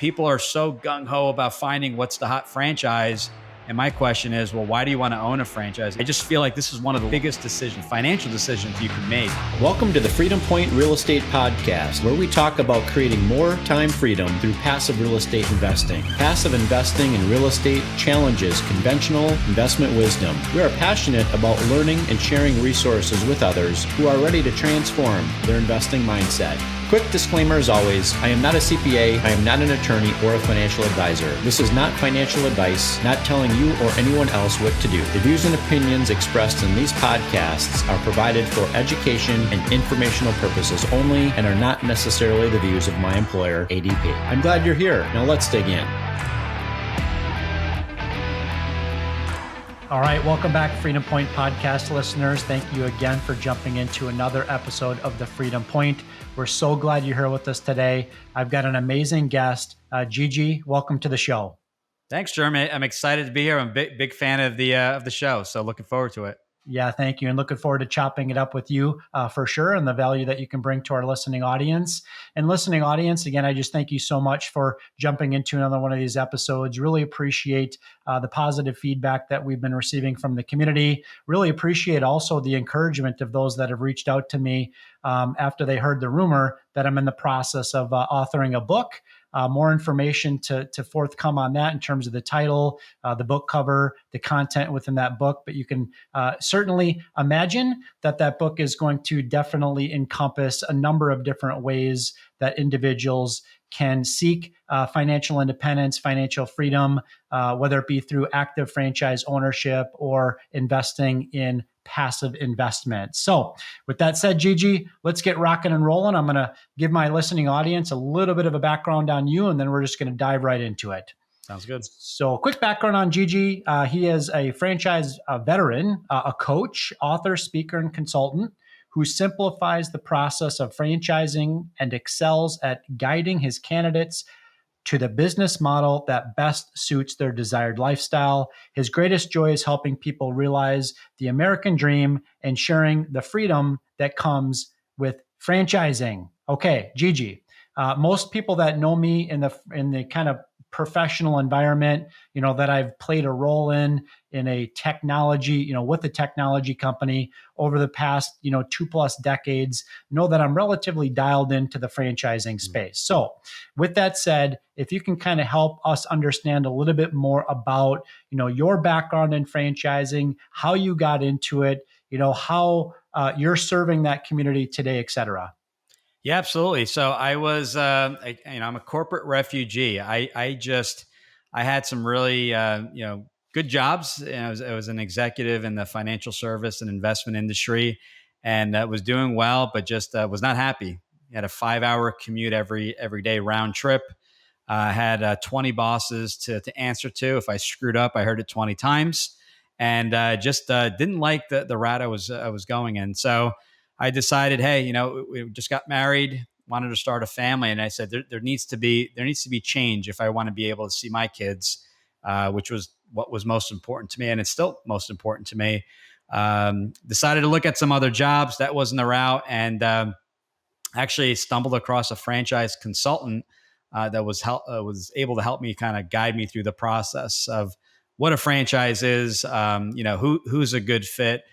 people are so gung-ho about finding what's the hot franchise. And my question is, well, why do you want to own a franchise? I just feel like this is one of the biggest decisions, financial decisions you can make. Welcome to the Freedom Point Real Estate Podcast, where we talk about creating more time freedom through passive real estate investing. Passive investing in real estate challenges conventional investment wisdom. We are passionate about learning and sharing resources with others who are ready to transform their investing mindset. Quick disclaimer as always, I am not a CPA, I am not an attorney or a financial advisor. This is not financial advice, not telling you or anyone else what to do. The views and opinions expressed in these podcasts are provided for education and informational purposes only and are not necessarily the views of my employer, ADP. I'm glad you're here. Now let's dig in. All right, welcome back, Freedom Point podcast listeners. Thank you again for jumping into another episode of the Freedom Point. We're so glad you're here with us today. I've got an amazing guest, Gigi. Welcome to the show. Thanks, Jeremy. I'm excited to be here. I'm a big fan of the show, so looking forward to it. Yeah, thank you. And looking forward to chopping it up with you for sure, and the value that you can bring to our listening audience. And listening audience, again, I just thank you so much for jumping into another one of these episodes. Really appreciate the positive feedback that we've been receiving from the community. Really appreciate also the encouragement of those that have reached out to me after they heard the rumor that I'm in the process of authoring a book. More information to forthcome on that in terms of the title, the book cover, the content within that book. But you can certainly imagine that book is going to definitely encompass a number of different ways that individuals can seek financial independence, financial freedom, whether it be through active franchise ownership or investing in passive investment. So with that said, Gigi, let's get rocking and rolling. I'm going to give my listening audience a little bit of a background on you, and then we're just going to dive right into it. Sounds good. So quick background on Gigi. He is a franchise veteran, a coach, author, speaker, and consultant who simplifies the process of franchising and excels at guiding his candidates to the business model that best suits their desired lifestyle. His greatest joy is helping people realize the American dream and sharing the freedom that comes with franchising. Okay, Gigi. Most people that know me in the kind of professional environment, that I've played a role in a technology, with a technology company over the past, 2+ decades, know that I'm relatively dialed into the franchising space. So with that said, if you can kind of help us understand a little bit more about, your background in franchising, how you got into it, how you're serving that community today, et cetera. Yeah, absolutely. So I was, I'm a corporate refugee. I had some really, good jobs. I was an executive in the financial service and investment industry, and was doing well, but just was not happy. I had a 5-hour commute every day round trip. I had 20 bosses to answer to. If I screwed up, I heard it 20 times, and just didn't like the route I was going in. So I decided, hey, we just got married, wanted to start a family, and I said there needs to be change if I want to be able to see my kids, which was what was most important to me, and it's still most important to me. Decided to look at some other jobs. That wasn't the route, and actually stumbled across a franchise consultant that was able to help me kind of guide me through the process of what a franchise is, who's a good fit.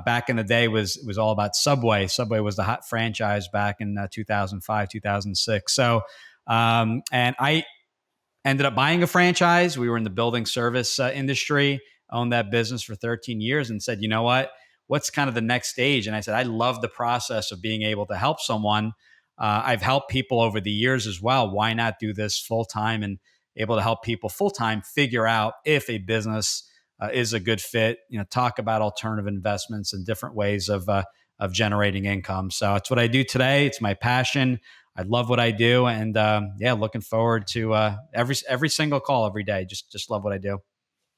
Back in the day was all about Subway. Subway was the hot franchise back in 2005, 2006. So, and I ended up buying a franchise. We were in the building service industry, owned that business for 13 years and said, you know what? What's kind of the next stage? And I said, I love the process of being able to help someone. I've helped people over the years as well. Why not do this full time and able to help people full time figure out if a business is a good fit, talk about alternative investments and different ways of generating income. So it's what I do today. It's my passion. I love what I do. And looking forward to every single call every day. Just love what I do.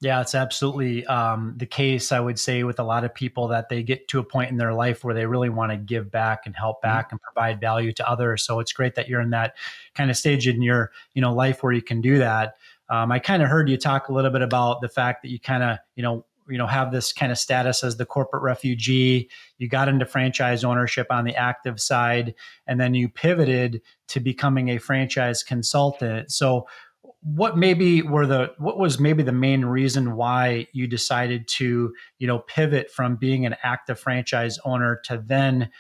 Yeah, it's absolutely the case, I would say, with a lot of people that they get to a point in their life where they really want to give back and help back and provide value to others. So it's great that you're in that kind of stage in your life where you can do that. I kind of heard you talk a little bit about the fact that you kind of, have this kind of status as the corporate refugee. You got into franchise ownership on the active side, and then you pivoted to becoming a franchise consultant. So what was maybe the main reason why you decided to pivot from being an active franchise owner to then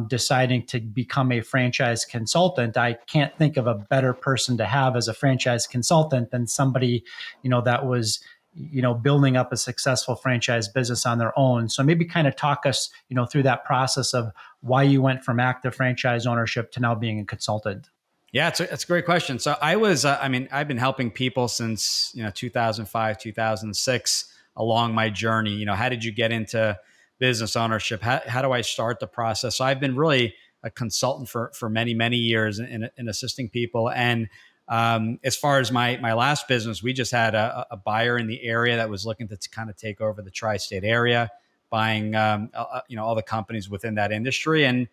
deciding to become a franchise consultant? I can't think of a better person to have as a franchise consultant than somebody that was building up a successful franchise business on their own. So maybe kind of talk us through that process of why you went from active franchise ownership to now being a consultant. Yeah, it's a great question. So I was, I've been helping people since 2005, 2006 along my journey. How did you get into business ownership? How do I start the process? So I've been really a consultant for many many years in assisting people. And as far as my last business, we just had a buyer in the area that was looking to kind of take over the tri-state area, buying all the companies within that industry. And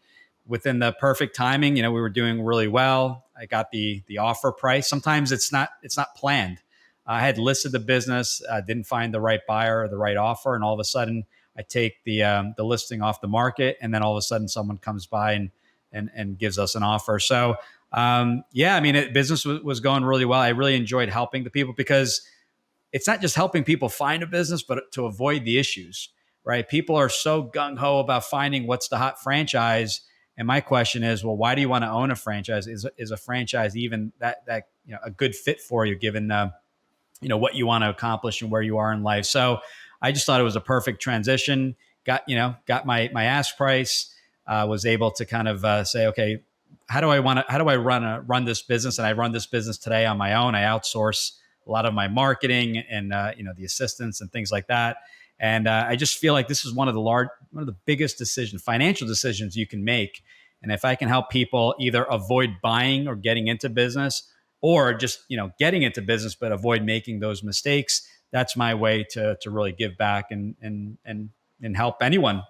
within the perfect timing, we were doing really well. I got the offer price. Sometimes it's not planned. I had listed the business, didn't find the right buyer or the right offer, and all of a sudden I take the listing off the market, and then all of a sudden someone comes by and gives us an offer. So business was going really well. I really enjoyed helping the people, because it's not just helping people find a business, but to avoid the issues, right? People are so gung ho about finding what's the hot franchise. And my question is, well, why do you want to own a franchise? Is a franchise even that a good fit for you, given what you want to accomplish and where you are in life? So I just thought it was a perfect transition. Got my ask price. Was able to kind of say, okay, how do I run this business? And I run this business today on my own. I outsource a lot of my marketing and the assistants and things like that. And I just feel like this is one of the biggest financial decisions you can make. And if I can help people either avoid buying or getting into business, or just getting into business but avoid making those mistakes, that's my way to really give back and help anyone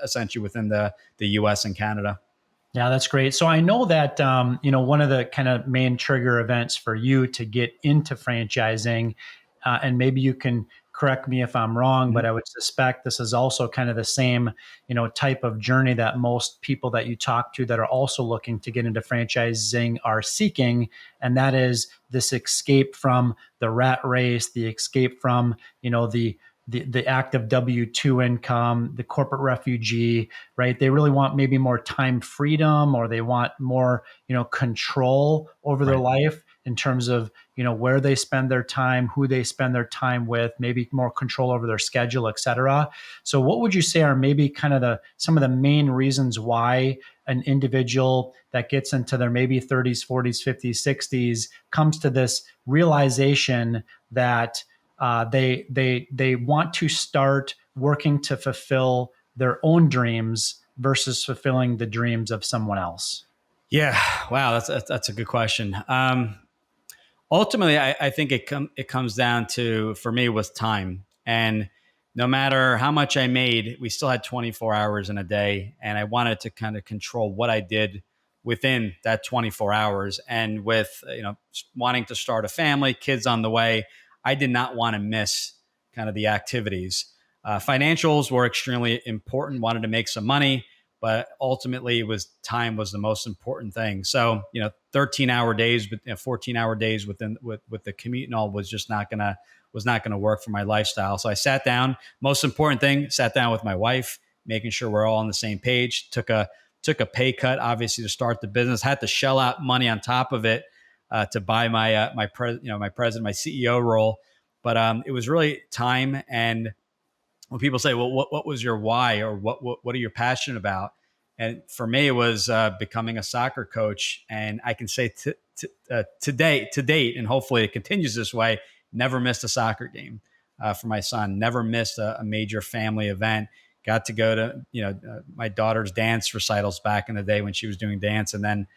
essentially within the U.S. and Canada. Yeah, that's great. So I know that one of the kind of main trigger events for you to get into franchising, and maybe you can correct me if I'm wrong, but I would suspect this is also kind of the same type of journey that most people that you talk to that are also looking to get into franchising are seeking, and that is this escape from the rat race, the escape from the active W-2 income, the corporate refugee, right? They really want maybe more time freedom, or they want more, control over their life in terms of, where they spend their time, who they spend their time with, maybe more control over their schedule, et cetera. So what would you say are maybe kind of some of the main reasons why an individual that gets into their maybe 30s, 40s, 50s, 60s comes to this realization that they want to start working to fulfill their own dreams versus fulfilling the dreams of someone else? Yeah, wow, that's a good question. Ultimately, I think it comes down to, for me, was time. And no matter how much I made, we still had 24 hours in a day, and I wanted to kind of control what I did within that 24 hours. And with wanting to start a family, kids on the way, I did not want to miss kind of the activities. Financials were extremely important. Wanted to make some money, but ultimately time was the most important thing. So 13-hour days, but 14-hour days with the commute and all was just not gonna work for my lifestyle. So I sat down. Most important thing, sat down with my wife, making sure we're all on the same page. Took a pay cut, obviously, to start the business. Had to shell out money on top of it to buy my president, my CEO role. But it was really time. And when people say, well, what was your why, or what are you passionate about? And for me, it was becoming a soccer coach. And I can say to date, and hopefully it continues this way, never missed a soccer game for my son, never missed a major family event. Got to go to my daughter's dance recitals back in the day when she was doing dance, and then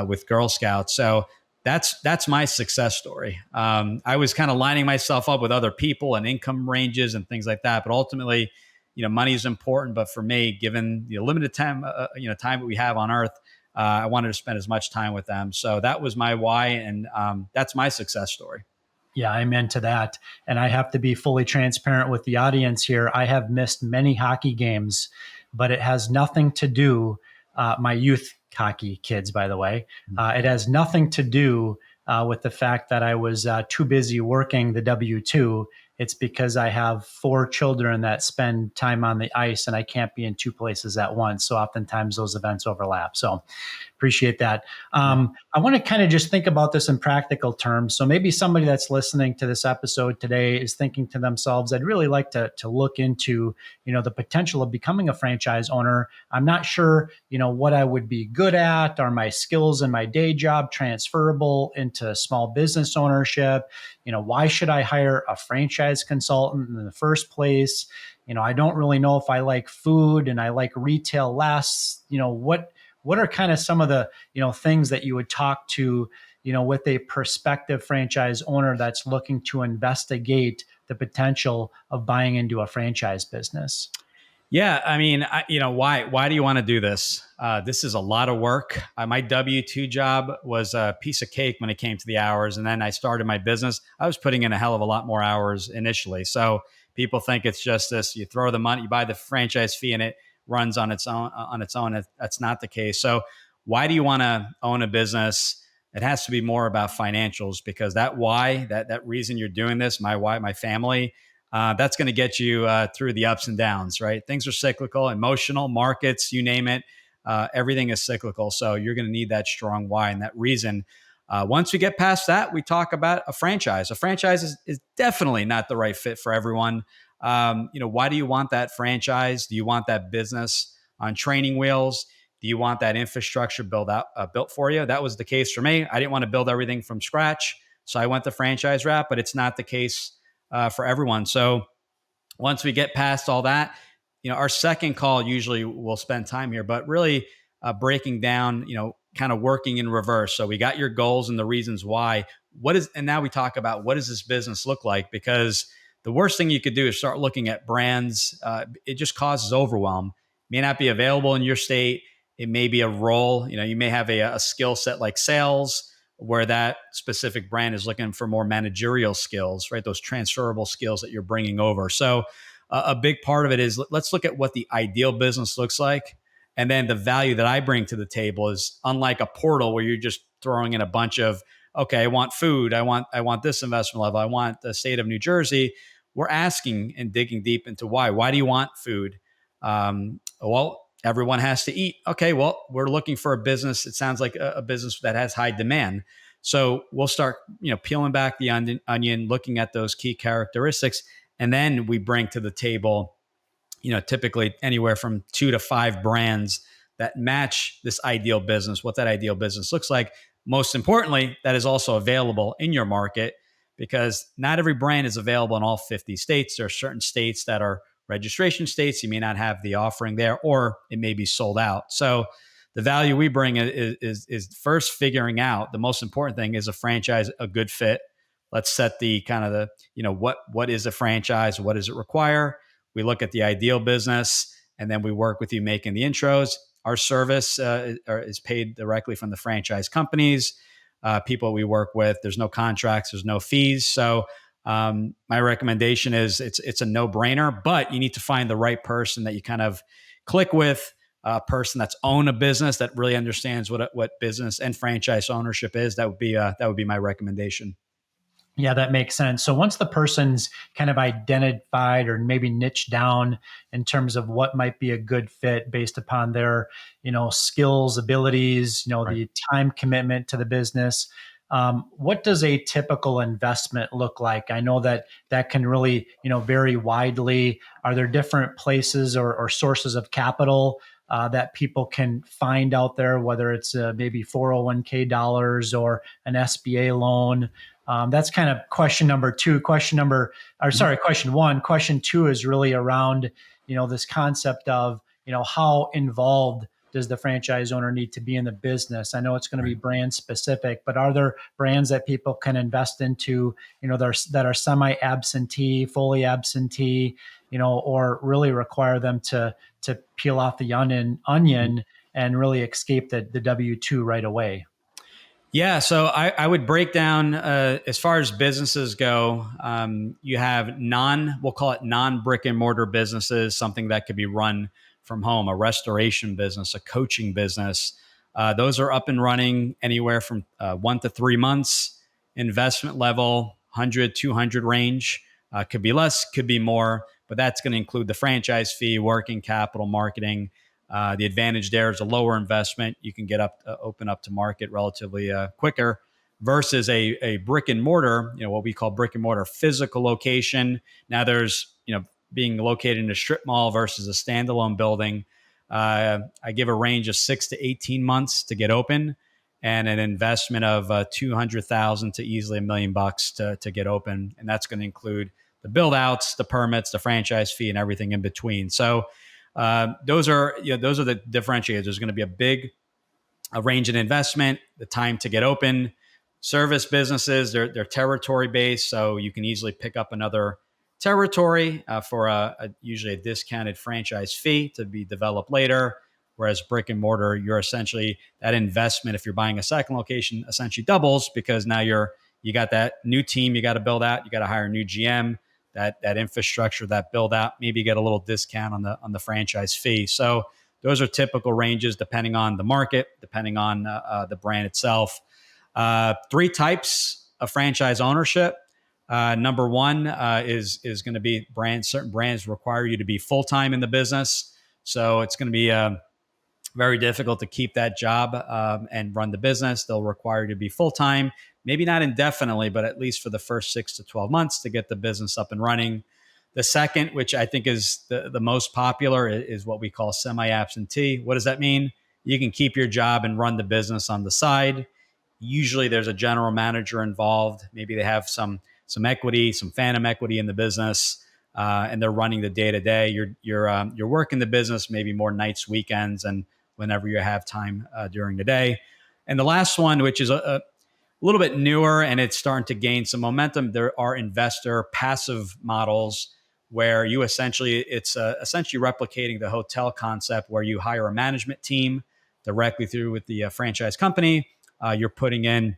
with Girl Scouts. So that's my success story. I was kind of lining myself up with other people and income ranges and things like that. But ultimately, money is important. But for me, given the limited time, time that we have on earth, I wanted to spend as much time with them. So that was my why. And that's my success story. Yeah, I'm into that. And I have to be fully transparent with the audience here. I have missed many hockey games, but it has nothing to do, my youth hockey kids, by the way, it has nothing to do with the fact that I was too busy working the W-2. It's because I have 4 children that spend time on the ice and I can't be in 2 places at once. So oftentimes those events overlap. So appreciate that. I want to kind of just think about this in practical terms. So maybe somebody that's listening to this episode today is thinking to themselves, I'd really like to look into, the potential of becoming a franchise owner. I'm not sure, what I would be good at. Are my skills in my day job transferable into small business ownership? Why should I hire a franchise consultant in the first place? I don't really know if I like food and I like retail less. What are kind of some of the things that you would talk to with a prospective franchise owner that's looking to investigate the potential of buying into a franchise business? Yeah, I mean, why do you want to do this? This is a lot of work. My W-2 job was a piece of cake when it came to the hours, and then I started my business. I was putting in a hell of a lot more hours initially. So people think it's just this: you throw the money, you buy the franchise fee, and it runs on its own. That's not the case. So why do you want to own a business? It has to be more about financials, because that why, that reason you're doing this, my why, my family, that's going to get you through the ups and downs, right? Things are cyclical, emotional, markets, you name it. Everything is cyclical. So you're going to need that strong why and that reason. Once we get past that, we talk about a franchise. A franchise is definitely not the right fit for everyone. Why do you want that franchise? Do you want that business on training wheels? Do you want that infrastructure built for you? That was the case for me. I didn't want to build everything from scratch, so I went the franchise route. But it's not the case for everyone. So once we get past all that, our second call, usually we'll spend time here, but really breaking down, kind of working in reverse. So we got your goals and the reasons why. And now we talk about, what does this business look like? Because the worst thing you could do is start looking at brands. It just causes overwhelm. It may not be available in your state. It may be a role. You may have a skill set like sales, where that specific brand is looking for more managerial skills, right? Those transferable skills that you're bringing over. So a big part of it is, let's look at what the ideal business looks like. And then the value that I bring to the table is unlike a portal where you're just throwing in a bunch of, okay, I want food. I want this investment level. I want the state of New Jersey. We're asking and digging deep into why. Why do you want food? Well, everyone has to eat. Okay, well, we're looking for a business. It sounds like a business that has high demand. So we'll start, peeling back the onion, looking at those key characteristics, and then we bring to the table, typically anywhere from 2 to 5 brands that match this ideal business, what that ideal business looks like. Most importantly, that is also available in your market, because not every brand is available in all 50 states. There are certain states that are registration states. You may not have the offering there, or it may be sold out. So the value we bring is first figuring out, the most important thing is a franchise, a good fit. Let's set the kind of what is a franchise? What does it require? We look at the ideal business, and then we work with you making the intros. Our service is paid directly from the franchise companies, people we work with. There's no contracts, there's no fees. So my recommendation is it's a no-brainer, but you need to find the right person that you kind of click with, a person that's owned a business that really understands what business and franchise ownership is. That would be my recommendation. Yeah, that makes sense. So once the person's kind of identified or maybe niched down in terms of what might be a good fit based upon their, skills, abilities, Right. the time commitment to the business, what does a typical investment look like? I know that can really, vary widely. Are there different places or sources of capital that people can find out there, whether it's maybe 401k dollars or an SBA loan? That's kind of question number two. Question one. Question two is really around, this concept of, how involved does the franchise owner need to be in the business? I know it's going to be brand specific, but are there brands that people can invest into, that are semi-absentee, fully absentee, or really require them to peel off the onion and really escape the W-2 right away? Yeah, so I would break down as far as businesses go. You have we'll call it non brick and mortar businesses, something that could be run from home, a restoration business, a coaching business. Those are up and running anywhere from 1 to 3 months. Investment level 100, 200 range. Could be less, could be more, but that's going to include the franchise fee, working capital, marketing. The advantage there is a lower investment. You can get open up to market relatively quicker versus a brick and mortar, what we call brick and mortar physical location. Now there's, being located in a strip mall versus a standalone building. I give a range of 6 to 18 months to get open, and an investment of 200,000 to easily $1 million to get open, and that's going to include the build outs, the permits, the franchise fee, and everything in between. So those are the differentiators. There's going to be a range in investment, the time to get open. Service businesses, they're territory based, so you can easily pick up another territory for usually a discounted franchise fee to be developed later. Whereas brick and mortar, you're essentially that investment. If you're buying a second location, essentially doubles because now you got that new team you got to build out. You got to hire a new GM. That infrastructure, that build out, maybe get a little discount on the franchise fee. So those are typical ranges depending on the market, depending on the brand itself. Three types of franchise ownership. Number one is going to be brands. Certain brands require you to be full time in the business, so it's going to be very difficult to keep that job and run the business. They'll require you to be full time, maybe not indefinitely, but at least for the first 6 to 12 months to get the business up and running. The second, which I think is the most popular, is what we call semi absentee. What does that mean? You can keep your job and run the business on the side. Usually there's a general manager involved. Maybe they have some equity, some phantom equity in the business, and they're running the day to day. You're working the business maybe more nights, weekends, and whenever you have time during the day. And the last one, which is a little bit newer and it's starting to gain some momentum, there are investor passive models where you essentially replicating the hotel concept where you hire a management team directly through with the franchise company. You're putting in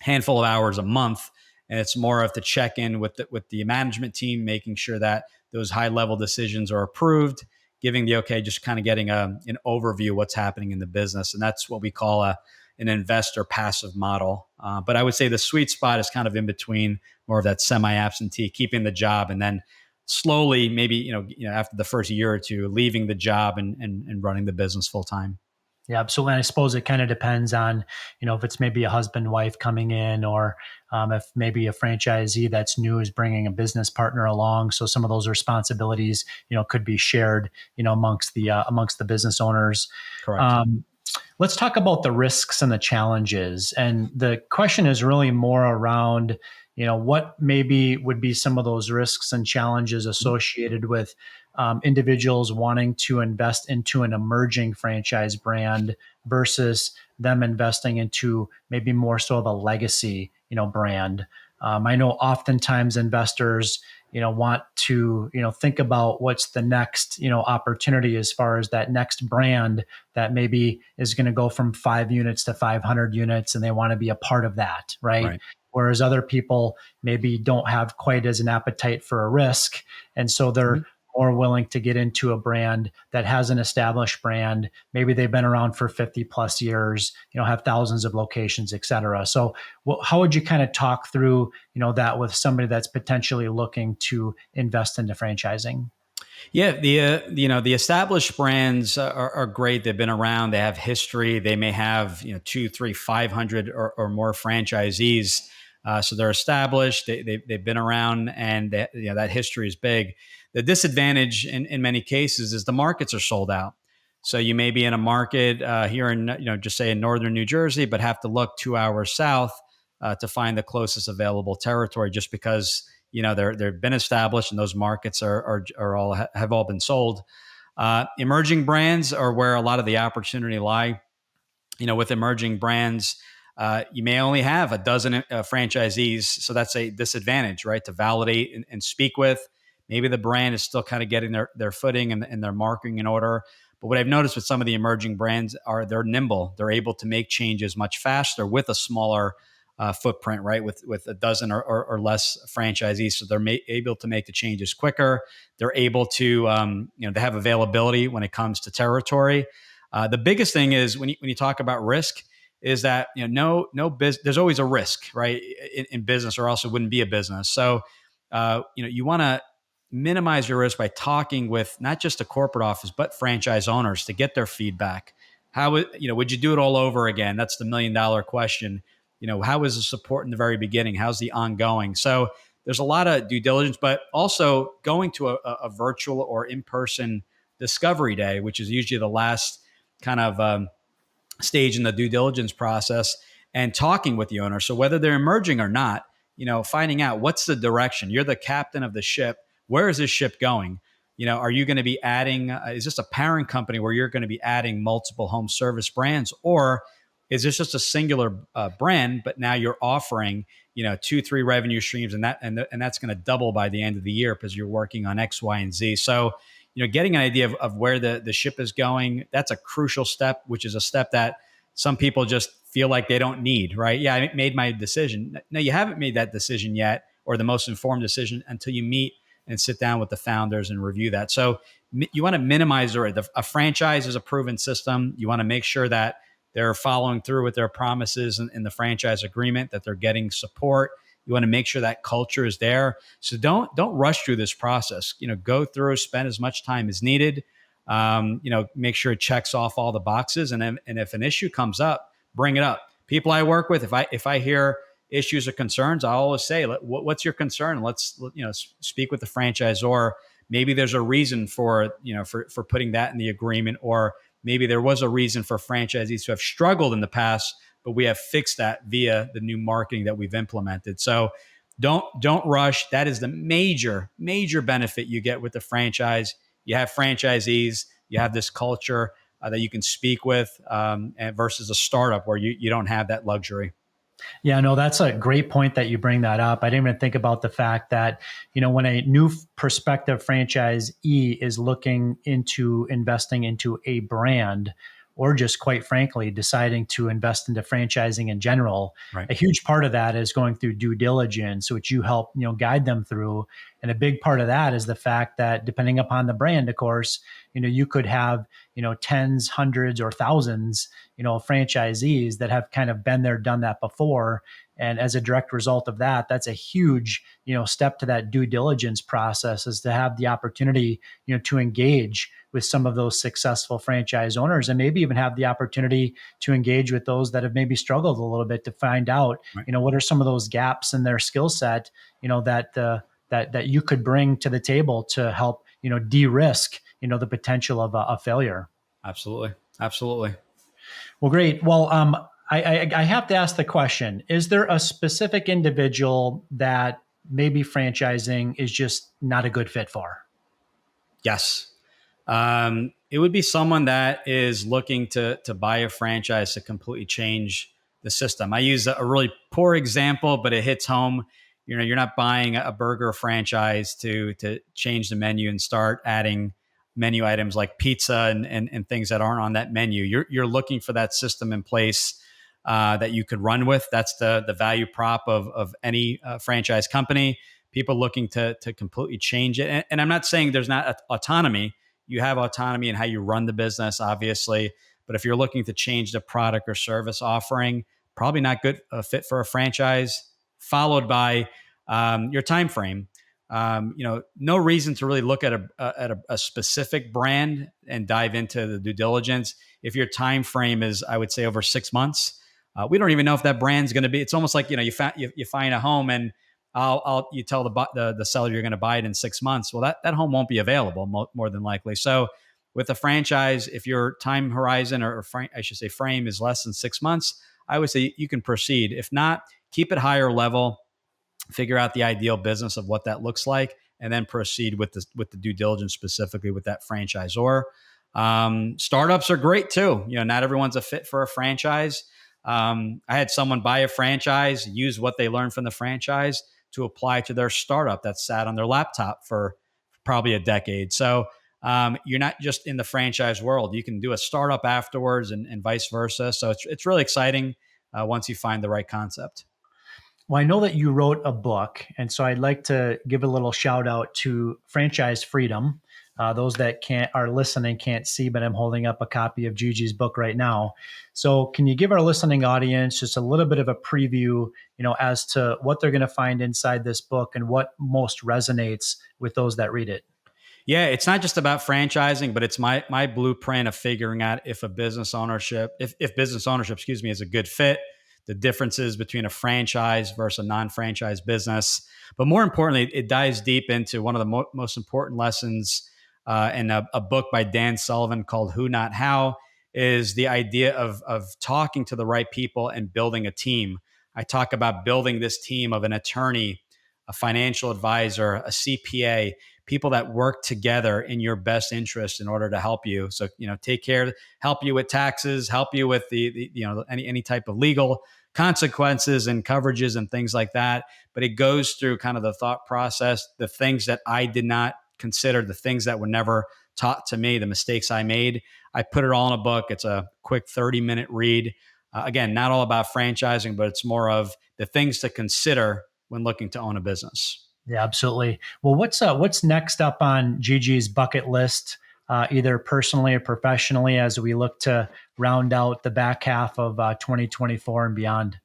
a handful of hours a month, and it's more of the check in with the management team, making sure that those high level decisions are approved, giving the okay, just kind of getting an overview of what's happening in the business. And that's what we call an investor passive model. But I would say the sweet spot is kind of in between more of that semi-absentee, keeping the job, and then slowly, maybe, after the first year or two, leaving the job and running the business full time. Yeah, absolutely. And I suppose it kind of depends on, if it's maybe a husband, wife coming in, or if maybe a franchisee that's new is bringing a business partner along. So some of those responsibilities, could be shared, amongst the business owners. Correct. Let's talk about the risks and the challenges. And the question is really more around, what maybe would be some of those risks and challenges associated with individuals wanting to invest into an emerging franchise brand versus them investing into maybe more so of a legacy, brand. I know oftentimes investors, want to, think about what's the next, opportunity as far as that next brand that maybe is going to go from 5 units to 500 units, and they want to be a part of that, right? Whereas other people maybe don't have quite as an appetite for a risk, and so they're more willing to get into a brand that has an established brand. Maybe they've been around for 50 plus years, have thousands of locations, et cetera. So how would you kind of talk through, that with somebody that's potentially looking to invest into franchising? Yeah, the established brands are great. They've been around. They have history. They may have 2, 3, 500 or more franchisees. So they're established. They've been around, and that history is big. The disadvantage in many cases is the markets are sold out. So you may be in a market here in just say in northern New Jersey, but have to look 2 hours south to find the closest available territory, just because they've been established and those markets have all been sold. Emerging brands are where a lot of the opportunity lie. With emerging brands, you may only have a dozen franchisees, so that's a disadvantage, right? To validate and speak with. Maybe the brand is still kind of getting their footing and their marketing in order. But what I've noticed with some of the emerging brands are they're nimble. They're able to make changes much faster with a smaller footprint, right? With a dozen or less franchisees, so they're able to make the changes quicker. They're able to, they have availability when it comes to territory. The biggest thing is when you talk about risk, is that no business. There's always a risk, right, in business, or else it wouldn't be a business. So, you want to minimize your risk by talking with not just the corporate office but franchise owners to get their feedback. How would you do it all over again? That's the $1 million question. How is the support in the very beginning? How's the ongoing? So there's a lot of due diligence, but also going to a virtual or in-person discovery day, which is usually the last kind of stage in the due diligence process, and talking with the owner. So whether they're emerging or not, finding out what's the direction. You're the captain of the ship. Where is this ship going? Are you going to be adding, is this a parent company where you're going to be adding multiple home service brands, or is this just a singular brand, but now you're offering, 2-3 revenue streams, and that's going to double by the end of the year because you're working on X, Y, and Z. So, getting an idea of where the ship is going, that's a crucial step, which is a step that some people just feel like they don't need, right? Yeah, I made my decision. No, you haven't made that decision yet, or the most informed decision, until you meet and sit down with the founders and review that. So you want to minimize a franchise is a proven system. You want to make sure that they're following through with their promises in the franchise agreement, that they're getting support. You want to make sure that culture is there. So don't rush through this process. Go through, spend as much time as needed. Make sure it checks off all the boxes. And if an issue comes up, bring it up. People I work with, if I hear issues or concerns, I always say, what's your concern? Let's speak with the franchisor. Maybe there's a reason for putting that in the agreement, or maybe there was a reason for franchisees who have struggled in the past, but we have fixed that via the new marketing that we've implemented. So don't rush. That is the major benefit you get with the franchise. You have franchisees, you have this culture that you can speak with, and versus a startup where you don't have that luxury. Yeah, no, that's a great point that you bring that up. I didn't even think about the fact that, when a new prospective franchisee is looking into investing into a brand, or just quite frankly, deciding to invest into franchising in general, Right. a huge part of that is going through due diligence, which you help, guide them through. And a big part of that is the fact that depending upon the brand, of course, you could have, tens, hundreds, or thousands, franchisees that have kind of been there, done that before. And as a direct result of that, that's a huge, step to that due diligence process, is to have the opportunity, to engage with some of those successful franchise owners, and maybe even have the opportunity to engage with those that have maybe struggled a little bit, to find out, Right. What are some of those gaps in their skill set, that you could bring to the table to help, de-risk, the potential of a failure. Absolutely. Well, great. Well, I have to ask the question, is there a specific individual that maybe franchising is just not a good fit for? Yes. It would be someone that is looking to buy a franchise to completely change the system. I use a really poor example, but it hits home. You're not buying a burger franchise to change the menu and start adding menu items like pizza and things that aren't on that menu. You're looking for that system in place that you could run with. That's the value prop of any franchise company. People looking to completely change it. And I'm not saying there's not autonomy. You have autonomy in how you run the business, obviously. But if you're looking to change the product or service offering, probably not good fit for a franchise. Followed by your time frame. No reason to really look at a specific brand and dive into the due diligence if your time frame is, I would say, over 6 months. We don't even know if that brand's going to be. It's almost like you find a home and you tell the seller you're going to buy it in 6 months. Well, that home won't be available more than likely. So with a franchise, if your time horizon or I should say frame is less than 6 months, I would say you can proceed. If not, keep it higher level, figure out the ideal business of what that looks like, and then proceed with the due diligence specifically with that franchisor. Startups are great too. Not everyone's a fit for a franchise. I had someone buy a franchise, use what they learned from the franchise to apply to their startup that sat on their laptop for probably a decade. So you're not just in the franchise world. You can do a startup afterwards and vice versa. So it's really exciting once you find the right concept. Well, I know that you wrote a book, and so I'd like to give a little shout out to Franchise Freedom. Those that can't are listening can't see, but I'm holding up a copy of Gigi's book right now. So, can you give our listening audience just a little bit of a preview, as to what they're going to find inside this book and what most resonates with those that read it? Yeah, it's not just about franchising, but it's my blueprint of figuring out if business ownership, excuse me, is a good fit, the differences between a franchise versus a non-franchise business. But more importantly, it dives deep into one of the most important lessons in a book by Dan Sullivan called Who Not How, is the idea of talking to the right people and building a team. I talk about building this team of an attorney, a financial advisor, a CPA, people that work together in your best interest in order to help you. So, take care, help you with taxes, help you with the any type of legal consequences and coverages and things like that. But it goes through kind of the thought process, the things that I did not consider, the things that were never taught to me, the mistakes I made. I put it all in a book. It's a quick 30-minute read. Again, not all about franchising, but it's more of the things to consider when looking to own a business. Yeah, absolutely. Well, what's next up on Gigi's bucket list, either personally or professionally, as we look to round out the back half of 2024 and beyond?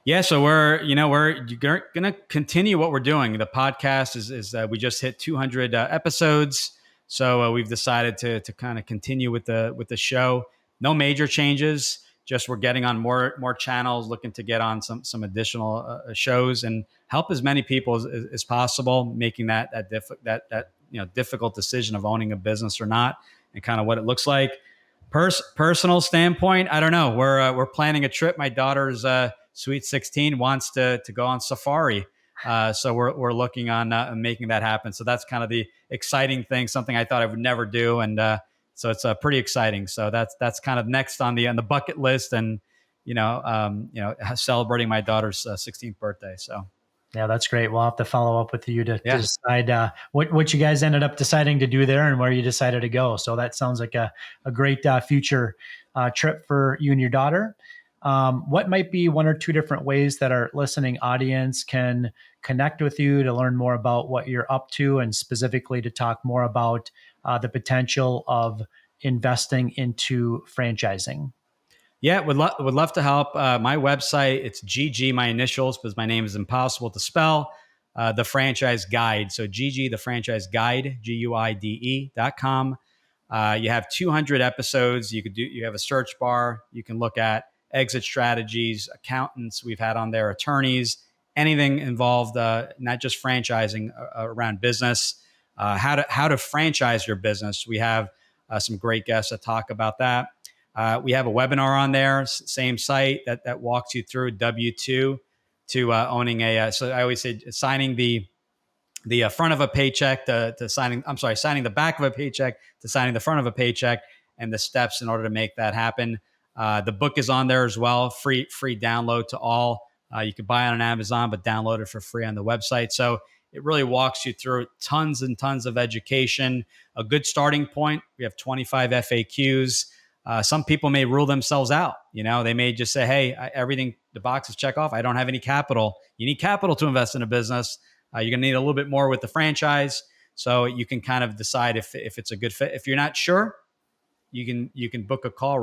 Yeah, so we're going to continue what we're doing. The podcast is we just hit 200 episodes, so we've decided to kind of continue with the show. No major changes, just we're getting on more channels, looking to get on some additional shows and help as many people as possible, making that difficult decision of owning a business or not, and kind of what it looks like. Personal standpoint, I don't know. We're planning a trip. My daughter's Sweet 16 wants to go on safari. So we're looking on making that happen. So that's kind of the exciting thing, something I thought I would never do. And so it's pretty exciting. So that's kind of next on the bucket list, and celebrating my daughter's 16th birthday. So Yeah, that's great. We'll have to follow up with you to decide what you guys ended up deciding to do there and where you decided to go. So that sounds like a great future trip for you and your daughter. What might be one or two different ways that our listening audience can connect with you to learn more about what you're up to, and specifically to talk more about the potential of investing into franchising? yeah, would love to help. My website, it's GG, my initials, because my name is impossible to spell. The Franchise Guide. So GG, the Franchise Guide, GUIDE.com. You have 200 episodes. You have a search bar. You can look at exit strategies, accountants we've had on there, attorneys, anything involved, not just franchising, around business, how to franchise your business. We have some great guests that talk about that. We have a webinar on there, same site that walks you through W-2 to owning so I always say signing the front of a paycheck to signing the back of a paycheck to signing the front of a paycheck, and the steps in order to make that happen. The book is on there as well, free download to all. You can buy it on Amazon, but download it for free on the website. So it really walks you through tons and tons of education. A good starting point. We have 25 FAQs. Some people may rule themselves out. They may just say, hey, everything, the boxes check off. I don't have any capital. You need capital to invest in a business. You're going to need a little bit more with the franchise. So you can kind of decide if it's a good fit. If you're not sure, you can book a call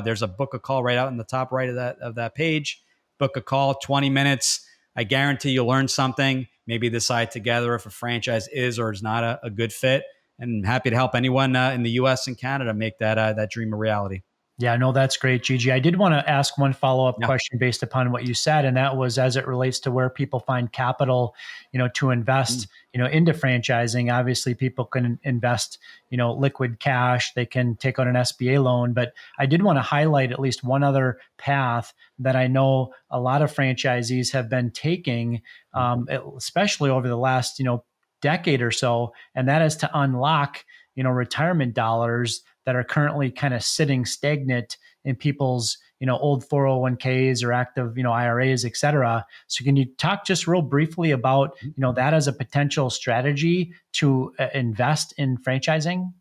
there's a book a call right out in the top right of that page. Book a call, 20 minutes. I guarantee you'll learn something, maybe decide together if a franchise is or is not a good fit. And happy to help anyone in the U.S. and Canada make that dream a reality. Yeah, no, that's great, Gigi. I did want to ask one follow-up question based upon what you said, and that was as it relates to where people find capital, to invest, into franchising. Obviously, people can invest, liquid cash. They can take out an SBA loan, but I did want to highlight at least one other path that I know a lot of franchisees have been taking, especially over the last, decade or so, and that is to unlock, retirement dollars that are currently kind of sitting stagnant in people's, old 401ks or active, IRAs, et cetera. So can you talk just real briefly about, that as a potential strategy to invest in franchising?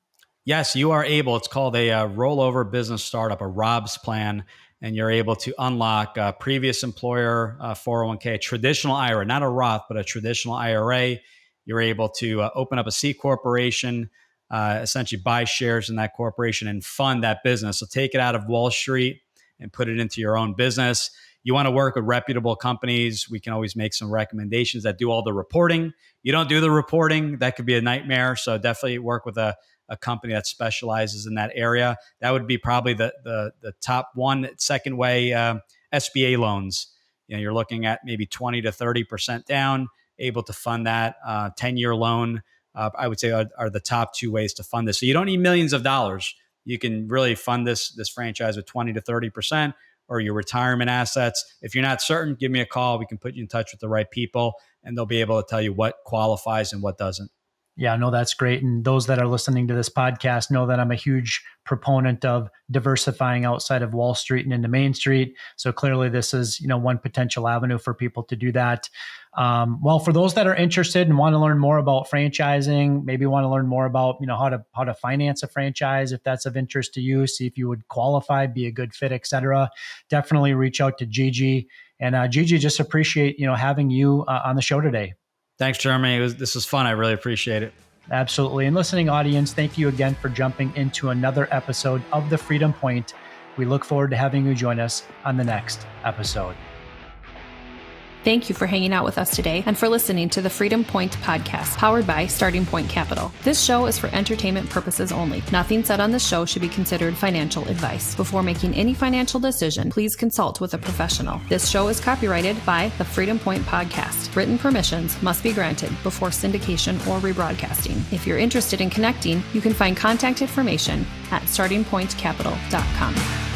Yes, you are able. It's called a rollover business startup, a ROBS plan, and you're able to unlock previous employer 401k, a traditional IRA, not a Roth, but a traditional IRA. You're able to open up a C corporation, essentially buy shares in that corporation and fund that business. So take it out of Wall Street and put it into your own business. You want to work with reputable companies. We can always make some recommendations that do all the reporting. You don't do the reporting, that could be a nightmare. So definitely work with a company that specializes in that area. That would be probably the top one. Second way, SBA loans. You're looking at maybe 20 to 30% down, able to fund that. 10-year loan, I would say are the top two ways to fund this. So you don't need millions of dollars. You can really fund this franchise with 20 to 30%, or your retirement assets. If you're not certain, give me a call. We can put you in touch with the right people, and they'll be able to tell you what qualifies and what doesn't. Yeah, no, that's great. And those that are listening to this podcast know that I'm a huge proponent of diversifying outside of Wall Street and into Main Street. So clearly this is, one potential avenue for people to do that. Well, for those that are interested and want to learn more about franchising, maybe want to learn more about, how to finance a franchise, if that's of interest to you, see if you would qualify, be a good fit, et cetera, definitely reach out to Gigi. And Gigi, just appreciate, having you on the show today. Thanks, Jeremy. This was fun. I really appreciate it. Absolutely. And listening audience, thank you again for jumping into another episode of The Freedom Point. We look forward to having you join us on the next episode. Thank you for hanging out with us today and for listening to the Freedom Point podcast, powered by Starting Point Capital. This show is for entertainment purposes only. Nothing said on this show should be considered financial advice. Before making any financial decision, please consult with a professional. This show is copyrighted by the Freedom Point podcast. Written permissions must be granted before syndication or rebroadcasting. If you're interested in connecting, you can find contact information at startingpointcapital.com.